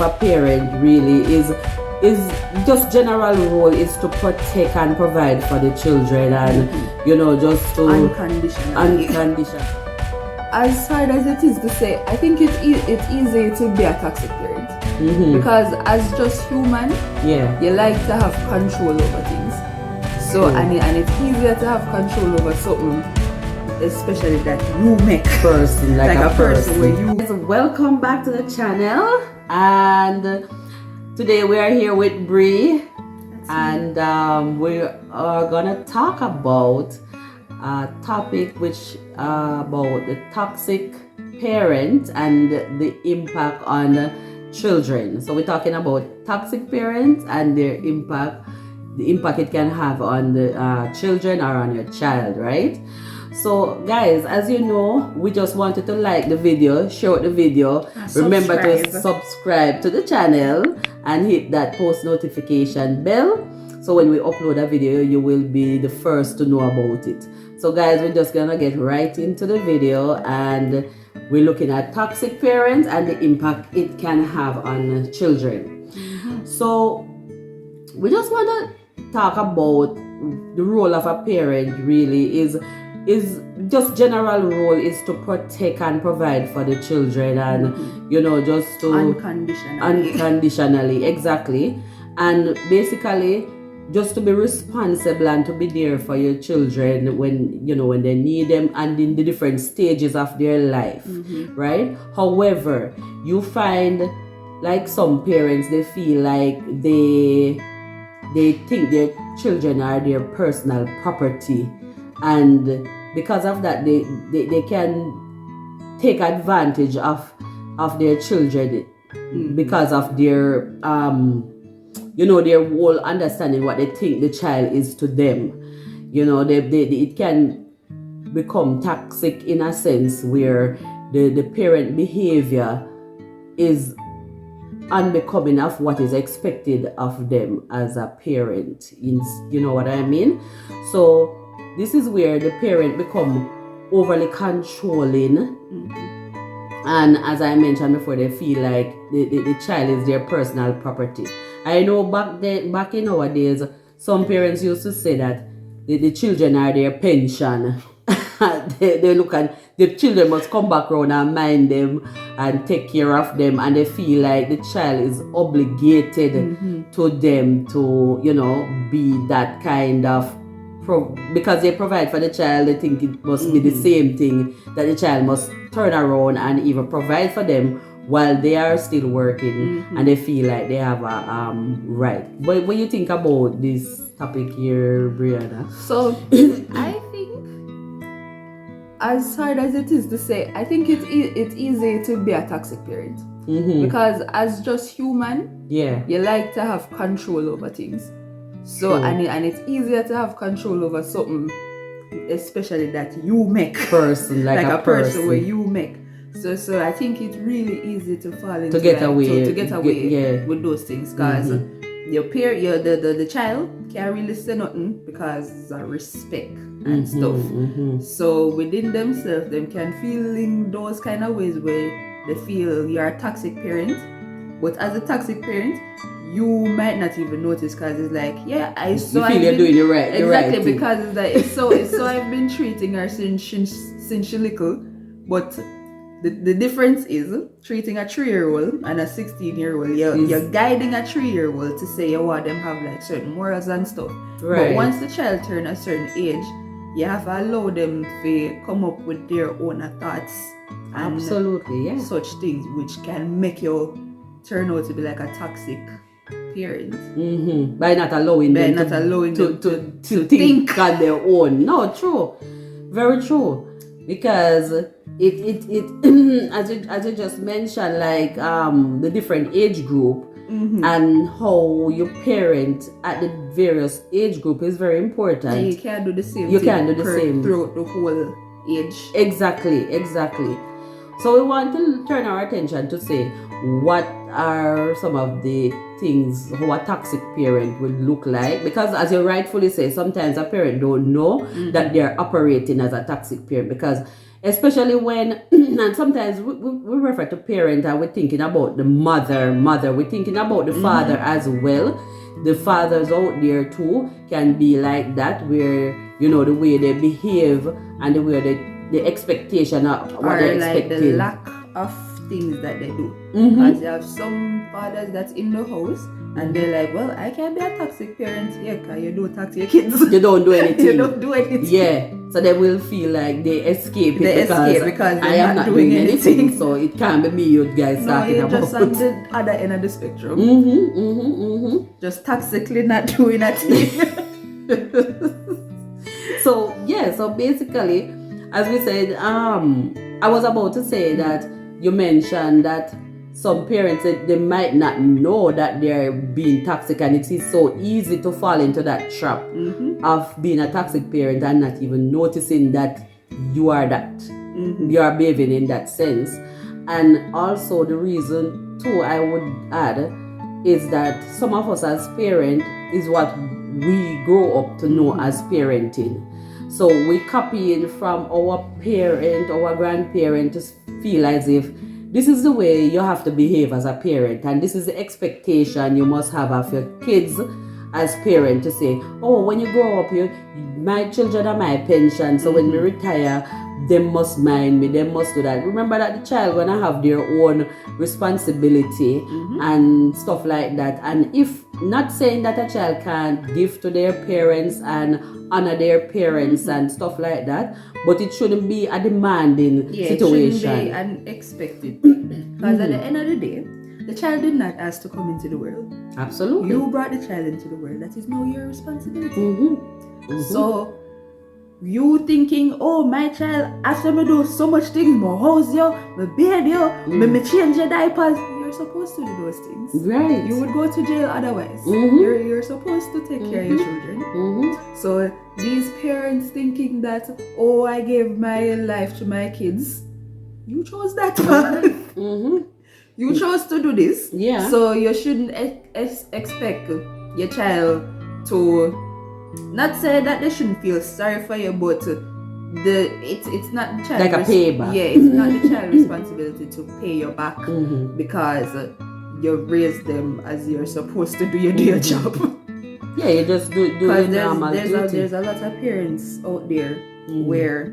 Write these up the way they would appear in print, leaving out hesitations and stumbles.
a parent really is just general role is to protect and provide for the children and just to unconditionally. As hard as it is to say, I think it's easy to be a toxic parent because as just human, you like to have control over things. So and it's easier to have control over something, especially that you make person like a person where you. Welcome back to the channel, and today we are here with Bree, and we are gonna talk about a topic which about the toxic parent and the impact on children. So we're talking about toxic parents and their impact, the impact it can have on the children or on your child, right? So guys, as you know, we just wanted to like the video, share the video, remember to subscribe to the channel and hit that post notification bell, so when we upload a video you will be the first to know about it. So guys, we're just gonna get right into the video, and we're looking at toxic parents and the impact it can have on children. So we just want to talk about the role of a parent really is just general role is to protect and provide for the children and just to unconditionally, exactly, and basically just to be responsible and to be there for your children when when they need them and in the different stages of their life, right? However, you find like some parents, they feel like they think their children are their personal property, and because of that they can take advantage of their children because of their their whole understanding what they think the child is to them. It can become toxic in a sense where the parent behavior is unbecoming of what is expected of them as a parent. You know what I mean? So this is where the parent become overly controlling, and as I mentioned before, they feel like the child is their personal property. I know back in our days, some parents used to say that the children are their pension. they look at the children must come back around and mind them and take care of them, and they feel like the child is obligated to them to be that kind of because they provide for the child. They think it must be the same thing that the child must turn around and even provide for them while they are still working, and they feel like they have a right. But what you think about this topic here, Brianna? So I think, as hard as it is to say, I think it's easy to be a toxic parent because as just human, you like to have control over things. So and it's easier to have control over something, especially that you make person like a person where you make. So I think it's really easy to fall into to get away with those things, because the child can't really say nothing because of respect and stuff. So within themselves, them can feel in those kind of ways where they feel you're a toxic parent, but as a toxic parent, you might not even notice because it's like, I saw you feel you're doing it right. Exactly, right because it's like it's so I've been treating her since she little, but the difference is treating a 3-year-old and a 16-year-old. You're guiding a 3-year-old to say you want them have like certain morals and stuff. Right. But once the child turns a certain age, you have to allow them to come up with their own thoughts and absolutely such things, which can make you turn out to be like a toxic parent. By not allowing them to think on their own. No, true, very true. Because it as you just mentioned, like the different age group and how you parent at the various age group is very important. And you can't do the same. Throughout the whole age. Exactly. So we want to turn our attention to say what are some of the things how a toxic parent would look like, because as you rightfully say, sometimes a parent don't know that they're operating as a toxic parent, because especially when and sometimes we refer to parent and we're thinking about the mother, we're thinking about the father as well. The fathers out there too can be like that, where the way they behave and the way the expectation of what or they're like expecting. the lack of things that they do. Because you have some fathers that's in the house and they're like, well, I can't be a toxic parent here because you don't talk to your kids. You don't do anything. You don't do anything. Yeah, so they will feel like they escape it because I am not doing anything. So it can't be me you guys talking you're about. just on the other end of the spectrum. Just toxically not doing a thing. So basically, as we said, I was about to say that you mentioned that some parents, they might not know that they're being toxic, and it is so easy to fall into that trap of being a toxic parent and not even noticing that you are that. You are behaving in that sense. And also the reason too, I would add, is that some of us as parents is what we grow up to know as parenting. So we copying from our parent, our grandparent, to feel as if this is the way you have to behave as a parent, and this is the expectation you must have of your kids as parent, to say, oh, when you grow up, my children are my pension, so when we retire, they must mind me, they must do that. Remember that the child gonna have their own responsibility and stuff like that. And if, not saying that a child can't give to their parents and honor their parents and stuff like that, but it shouldn't be a demanding situation. It shouldn't be an expected thing. Because at the end of the day, the child did not ask to come into the world. Absolutely. You brought the child into the world. That is now your responsibility. So you thinking, oh, my child, after me do so much things, my house you, my bed you, me change your diapers. You're supposed to do those things. Right. You would go to jail otherwise. You're supposed to take care of your children. So these parents thinking that, oh, I gave my life to my kids. You chose that path. You chose to do this. Yeah. So you shouldn't expect your child to, not say that they shouldn't feel sorry for you, but it's not the child like a payback. Yeah, it's not the child's responsibility to pay you back because you raised them as you're supposed to do your job. Yeah, you just do the normal duty. There's a lot of parents out there where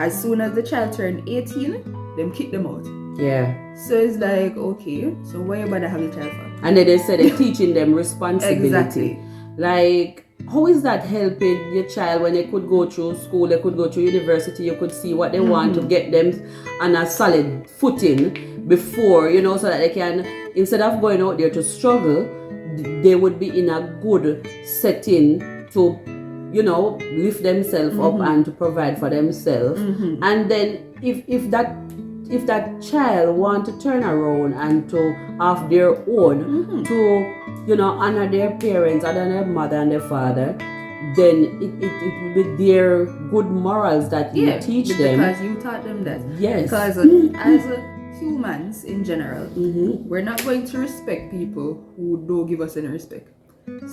as soon as the child turn 18, them kick them out. Yeah. So it's like, okay, so why you bother have the child for? And then they say they're teaching them responsibility. Exactly. Like, how is that helping your child when they could go through school, they could go through university, you could see what they want to get them on a solid footing before, so that they can, instead of going out there to struggle, they would be in a good setting to, lift themselves up and to provide for themselves. And then if that child want to turn around and to have their own to honor their parents, honor their mother and their father, then it will be their good morals that you teach them, because you taught them that. Yes. Because as humans in general, we're not going to respect people who don't give us any respect.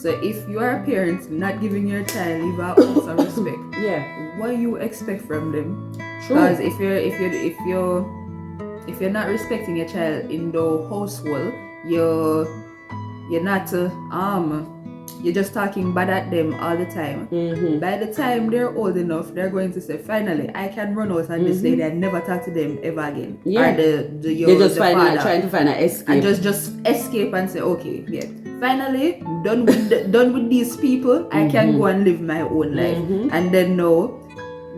So if you are a parent not giving your child even an ounce of respect, what you expect from them? Because if you're not respecting your child in the household, you're not you're just talking bad at them all the time. By the time they're old enough, they're going to say, finally, I can run out on this lady and never talk to them ever again. Yeah. Or they're just trying to find an escape. And just escape and say, okay, finally, done with these people, I can go and live my own life. And then now,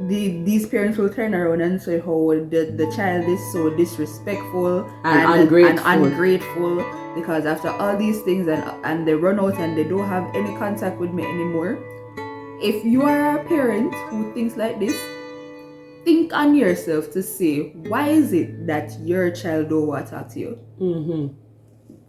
these parents will turn around and say how the child is so disrespectful and ungrateful because after all these things and they run out and they don't have any contact with me anymore. If you are a parent who thinks like this, think on yourself to say, why is it that your child don't want to talk to you?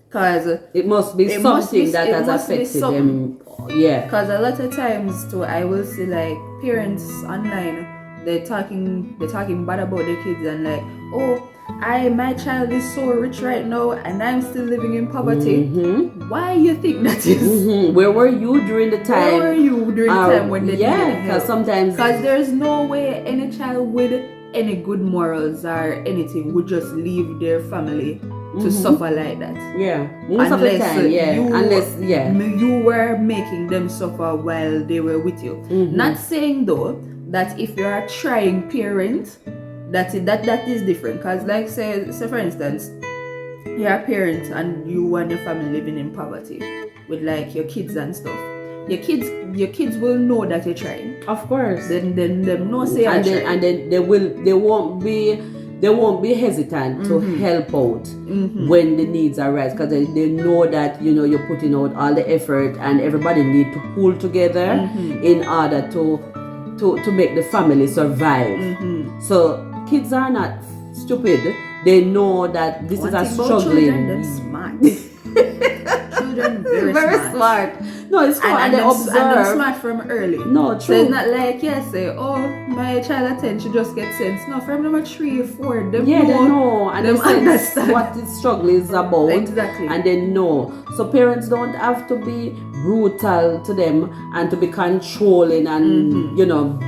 Because it must be something that has affected them. Yeah. Because a lot of times too, I will see like parents online, they're talking bad about their kids and like, oh, my child is so rich right now and I'm still living in poverty. Mhm. Why you think that is? Mhm. Where were you during the time? Where were you during the time when they yeah, needed help? because sometimes Because there's no way any child with any good morals or anything would just leave their family to suffer like that. yeah, most of the time, yeah, you were making them suffer while they were with you. Not saying though that if you are a trying parent, that is different. Because like say for instance, you're a parent and you and your family living in poverty with like your kids and stuff. Your kids will know that you're trying. of course. Then them no say and then they won't be hesitant to help out when the needs arise, because they know that you're putting out all the effort and everybody need to pull together in order to make the family survive. So kids are not stupid. They know that this is a struggling. Children, them smart. Children very smart. No, it's true, and they observe. And they're smart from early. No, true. So it's not like say, oh, my child at 10 should just get sense. No, from number 3 or 4, they know and them they understand what this struggle is about. Exactly. And they know. So parents don't have to be brutal to them and to be controlling and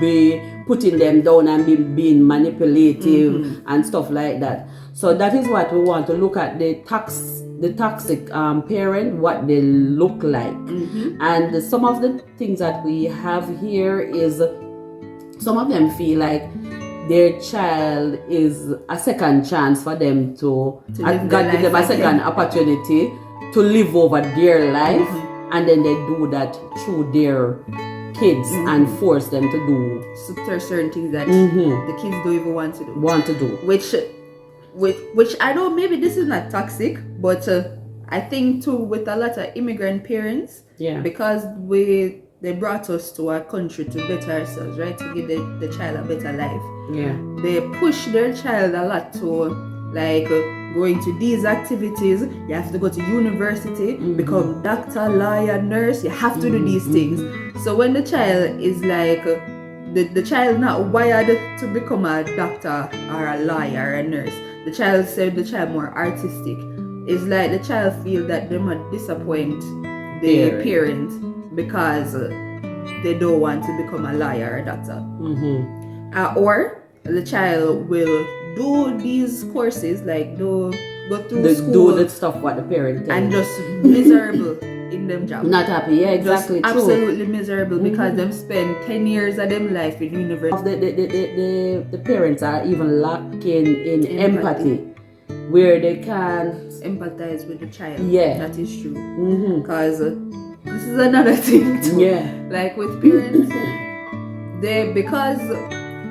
be putting them down and being manipulative and stuff like that. So that is what we want to look at, the toxic parent, what they look like. And some of the things that we have here is some of them feel like their child is a second chance for them to God give them a second opportunity to live over their life, and then they do that through their kids and force them to do certain things that the kids don't even want to do. Which I know maybe this is not toxic, but I think too with a lot of immigrant parents, because they brought us to our country to better ourselves, right? To give the child a better life. Yeah. They push their child a lot to like going to these activities. You have to go to university, become doctor, lawyer, nurse. You have to do these things. So when the child is like the child not wired to become a doctor or a lawyer or a nurse, the child more artistic. It's like the child feel that they might disappoint the parent because they don't want to become a lawyer or a doctor. Or the child will do these courses, like go through school, do the stuff what the parent and just miserable in them job. Not happy, exactly. Just true. absolutely miserable because them spend 10 years of them life in university. The parents are even lacking in empathy, where they can't empathize with the child. Yeah, that is true. Because this is another thing too. Yeah, like with parents, because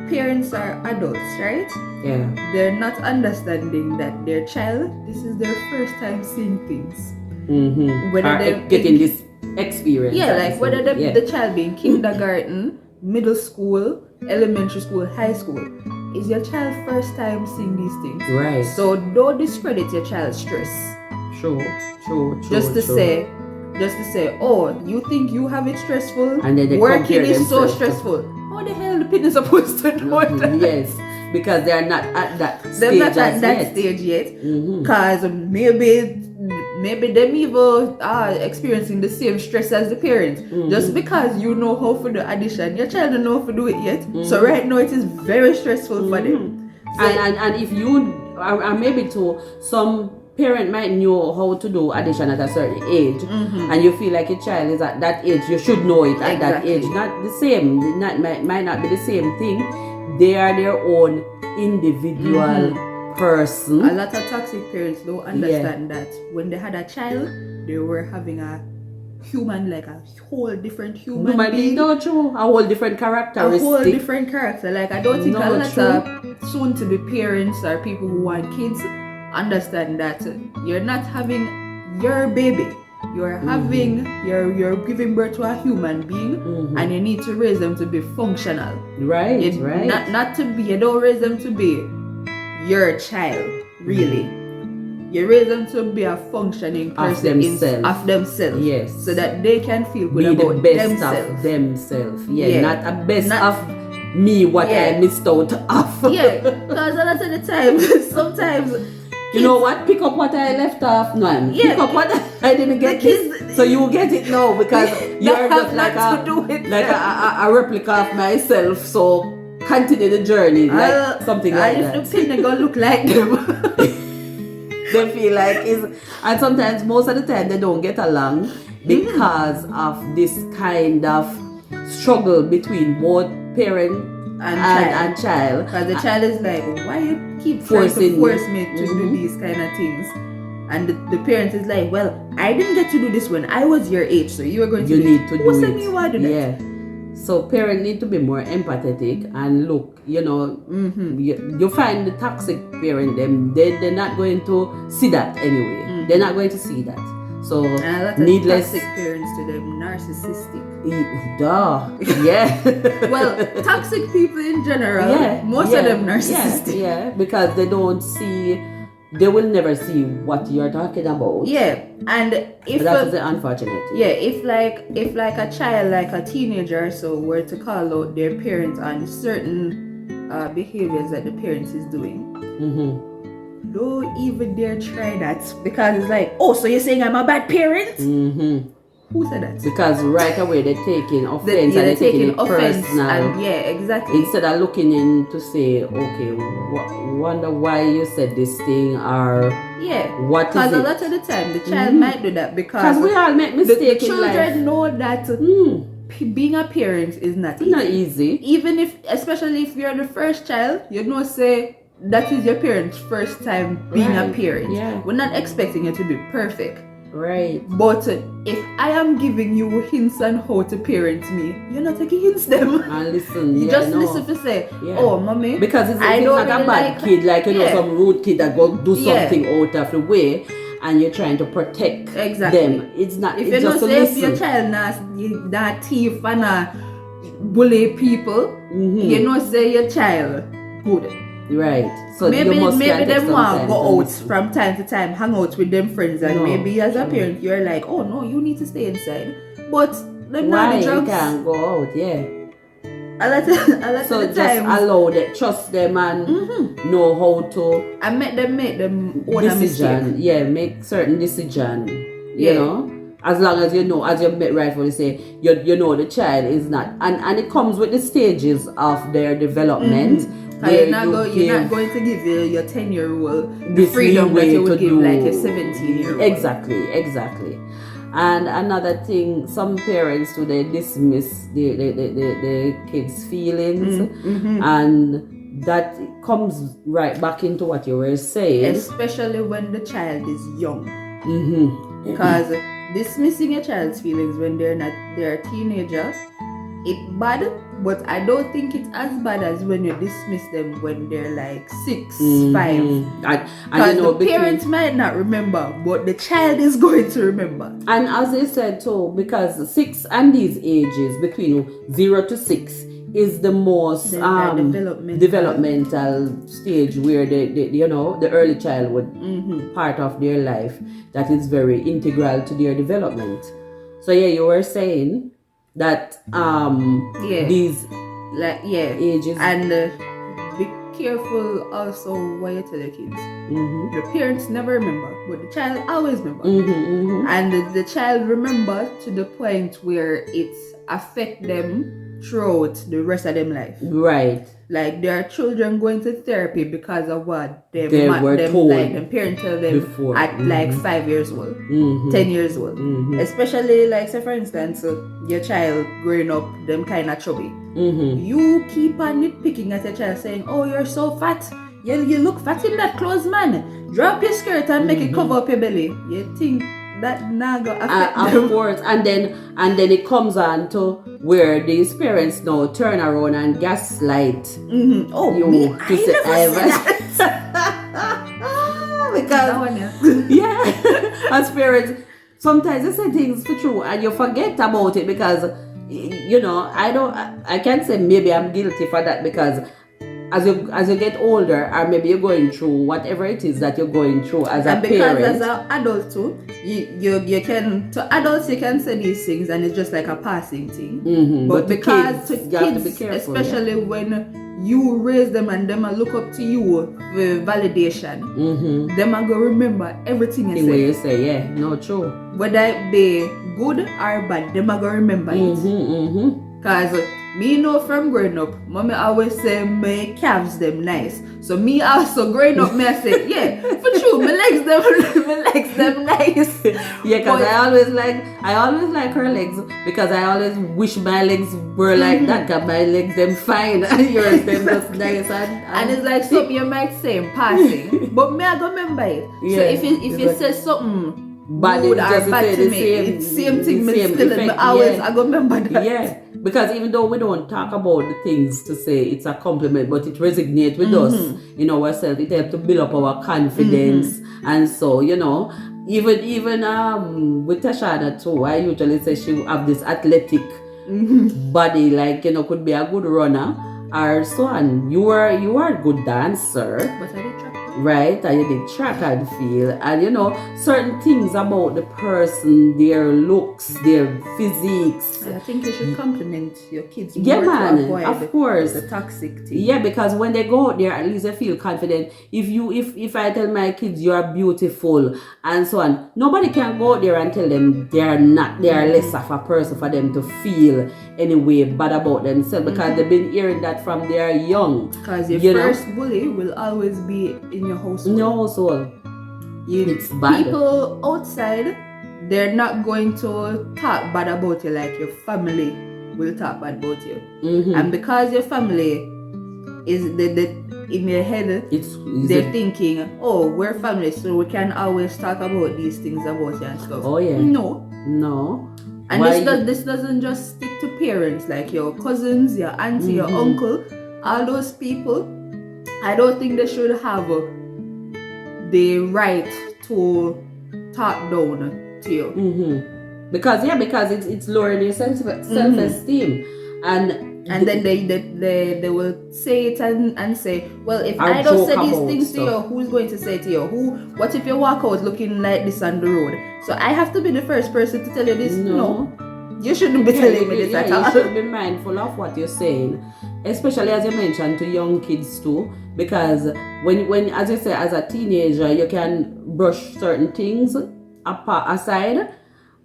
parents are adults, right? Yeah, they're not understanding that their child, this is their first time seeing things. Whether they're getting this experience. Like whether the child being kindergarten, middle school, elementary school, high school, is your child first time seeing these things. Right. So don't discredit your child's stress. True. Just to say, oh, you think you have it stressful? And then they working is so stressful. How the hell the parents supposed to know that? Yes, because they are not at that stage. They're not at that stage yet. Because maybe them even are experiencing the same stress as the parents. Just because you know how to do addition, your child don't know how to do it yet. So right now it is very stressful for them. So and if you are maybe to some parent might know how to do addition at a certain age, and you feel like your child is at that age, you should know it at that age. Not the same, might not be the same thing. They are their own individual person. A lot of toxic parents don't understand that when they had a child, they were having a human, like a whole different human being. No, true. A whole different characteristic. A whole different character. Like I don't think a lot of soon-to-be parents or people who want kids understand that you're not having your baby. You're having, you're giving birth to a human being, and you need to raise them to be functional. Right. Not to be, you don't raise them to be your child, really. You raise them to be a functioning person of themselves. Yes. So that they can feel good be about the best themselves. of themselves. Yeah. Not a best of me what Yeah. I missed out of. Yeah, because a lot of the time, sometimes You know what? Pick up what I left off, man. Yeah. Pick up what I didn't get The kids- this. So you get it now because you're have just like not to do with like them. a replica of myself. So continue the journey, like something like if that. the pin gonna look like them. They feel like and sometimes most of the time they don't get along because of this kind of struggle between both parent and child. Because the child is like, why you keep trying to Forcing force me. me to do these kind of things? And the parent is like, well, I didn't get to do this when I was your age, so you are going to You do need it. to Who do said it. you want to do that? Yeah. So parents need to be more empathetic and look, you know, you find the toxic parent, they're not going to see that anyway. They're not going to see that. So And a lot of needless. toxic parents to them, narcissistic. Duh. Yeah. Well, toxic people in general, yeah. most yeah, of them narcissistic. Yeah, because they don't see, they will never see what you're talking about. Yeah, and if That's the unfortunate thing. yeah, if like a child, like a teenager, so were to call out their parents on certain behaviors that the parents is doing, don't even dare try that, because it's like, oh, so you're saying I'm a bad parent? Who said that? Because right away they're taking offense They're and they're taking it offense, personal. and yeah, exactly. Instead of looking in to say, okay, wonder why you said this thing, or Yeah, what is because a it? lot of the time the child might do that Because because we all make the mistakes in children life. know that being a parent is not It's easy. not easy. Even if, especially if you're the first child, you know, say that is your parents' first time being a Right, parent. yeah. We're not expecting you to be perfect. Right. But if I am giving you hints on how to parent me, you're not taking hints them. And listen, You yeah, just no. listen to say, Yeah. oh, mommy, Because it's I don't like a really bad like- kid, like, you know, Yeah. some rude kid that go do Yeah. something out of the way, and you're trying to protect Exactly. them. It's not, if it's you just don't to say if your listen. child not thief and bully people, you know say your child good. Right. So Maybe you must can take them some want time go to out listen. from time to time, hang out with them friends, and No. maybe as a parent you're like, oh no, you need to stay inside. But them not Why the you drugs. can't go out? Yeah. A lot So of the just time, allow them, trust them, and know how to I make them own a mistake. decision. Yeah, make certain decision. You Yeah. know, as long as you know, as you rightfully say, you know the child is not, and it comes with the stages of their development. You're where not, you you're not give going to give your 10-year-old the this freedom that leeway you would to give do like a 17-year-old. Exactly. And another thing, some parents today dismiss the kids' feelings, and that comes right back into what you were saying. Especially when the child is young. Because Because dismissing a child's feelings when they're a teenager, it's bad, but I don't think it's as bad as when you dismiss them when they're like 6, 5. and Because you know, the parents might not remember, but the child is going to remember. and as I said too, because 6 and these ages between 0 to 6 is the most developmental stage where the early childhood part of their life that is very integral to their development. So yeah, you were saying that these ages, And be careful also what you tell your kids. The parents never remember, but the child always remember. And the child remember to the point where it affect them throughout the rest of their life. right. Like there are children going to therapy because of what They were told like them parents tell them before. at like 5 years old, 10 years old. Especially like say for instance, your child growing up them kind of chubby. You keep on nitpicking at your child saying, oh, you're so fat. You look fat in that clothes, man. Drop your skirt and make it cover up your belly. You think that now go affect them? Of course, and then it comes on to where these parents now turn around and gaslight Oh, you me, to I say, never said because that one, yeah. yeah, as parents, sometimes you say things for true and you forget about it because I can't say maybe I'm guilty for that because as you get older, or maybe you're going through whatever it is that you're going through as a parent. Because as an adult too, you can, to adults you can say these things and it's just like a passing thing. Mm-hmm. But because kids, to you have to kids, be careful, especially when you raise them and them look up to you for validation, them are gonna remember everything you the say. way you say, yeah, no, true. Whether it be good or bad, them are gonna remember it. Cause me know from growing up, mommy always say my calves them nice. So me also growing up, me I say, yeah, for true, my legs them nice. Yeah, cause I always like her legs because I always wish my legs were like that. Cause my legs them fine and yours them just nice and it's like something you might say in passing, but me I go remember it. Yeah, so if you say something but good it or just bad say to the me, same- it's same thing. the Me same still, me effect, always yeah. I go remember that. Yeah, because even though we don't talk about the things to say it's a compliment, but it resonates with us in ourselves. It helps to build up our confidence, and so even with Tashana too. I usually say she have this athletic body, like could be a good runner or so on. You are a good dancer. But I did try. Right, and you did track and field, and certain things about the person, their looks, their physiques. I think you should compliment your kids. Yeah, more to man, avoid of course. the toxic thing. Yeah, because when they go out there, at least they feel confident. If I tell my kids you are beautiful and so on, nobody can go out there and tell them they are less of a person for them to feel any way bad about themselves, because they've been hearing that from their young. Because your first bully will always be in your household. In your household. It's bad. People outside, they're not going to talk bad about you like your family will talk bad about you. And because your family is in their head, they're thinking, oh, we're family, so we can always talk about these things about you and stuff. Oh yeah. No. And this doesn't just stick to parents, like your cousins, your auntie, your uncle, all those people. I don't think they should have the right to talk down to you. Because it's lowering your self-esteem, and then they will say it and say, well, if I don't joke say these about things to you, stuff. who's going to say to you? What if you walk out looking like this on the road? So I have to be the first person to tell you this. No, you shouldn't be telling me this at all. You should be mindful of what you're saying, especially as you mentioned to young kids too, because when as you say, as a teenager, you can brush certain things aside,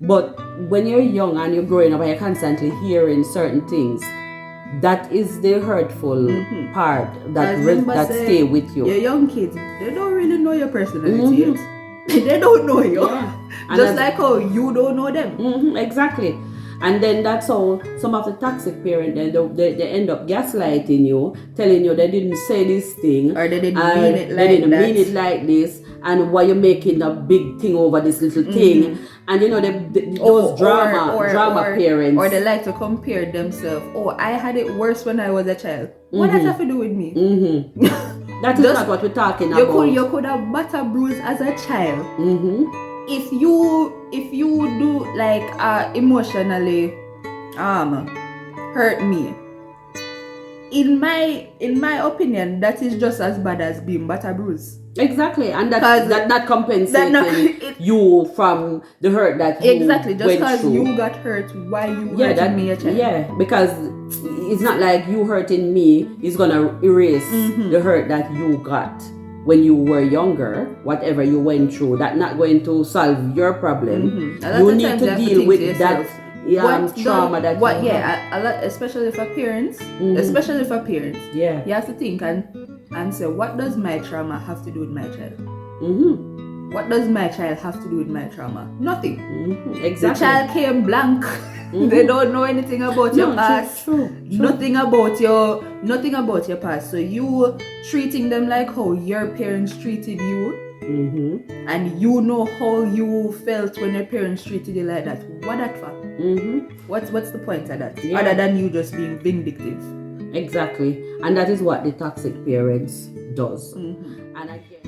but when you're young and you're growing up and you're constantly hearing certain things, that is the hurtful part that stay with you. Your young kids, they don't really know your personality yet. They don't know you. Yeah. Just like how you don't know them. Exactly. And then that's how some of the toxic parents, they end up gaslighting you, telling you they didn't say this thing, or they didn't mean it like that. They didn't mean it like this, and why you're making a big thing over this little thing. And those drama parents, or they like to compare themselves. Oh, I had it worse when I was a child. What does that have to do with me? That is not what we're talking about. You could have butter bruise as a child. If you do like emotionally hurt me, in my opinion, that is just as bad as being butter bruise. Exactly, and that compensating you from the hurt that you exactly just went because through. You got hurt. Why you hurting me a child? Yeah, because it's not like you hurting me is gonna erase the hurt that you got when you were younger. Whatever you went through, that's not going to solve your problem. You need to deal with that trauma that you have. A lot, especially for parents. Yeah, you have to think and say, what does my trauma have to do with my child? What does my child have to do with my trauma? Nothing. Exactly. The child came blank. They don't know anything about your past. True. Nothing about your past. So you treating them like how your parents treated you, and you know how you felt when your parents treated you like that. What that for? What's the point of that? Yeah. Other than you just being vindictive. Exactly, and that is what the toxic parents does. And I guess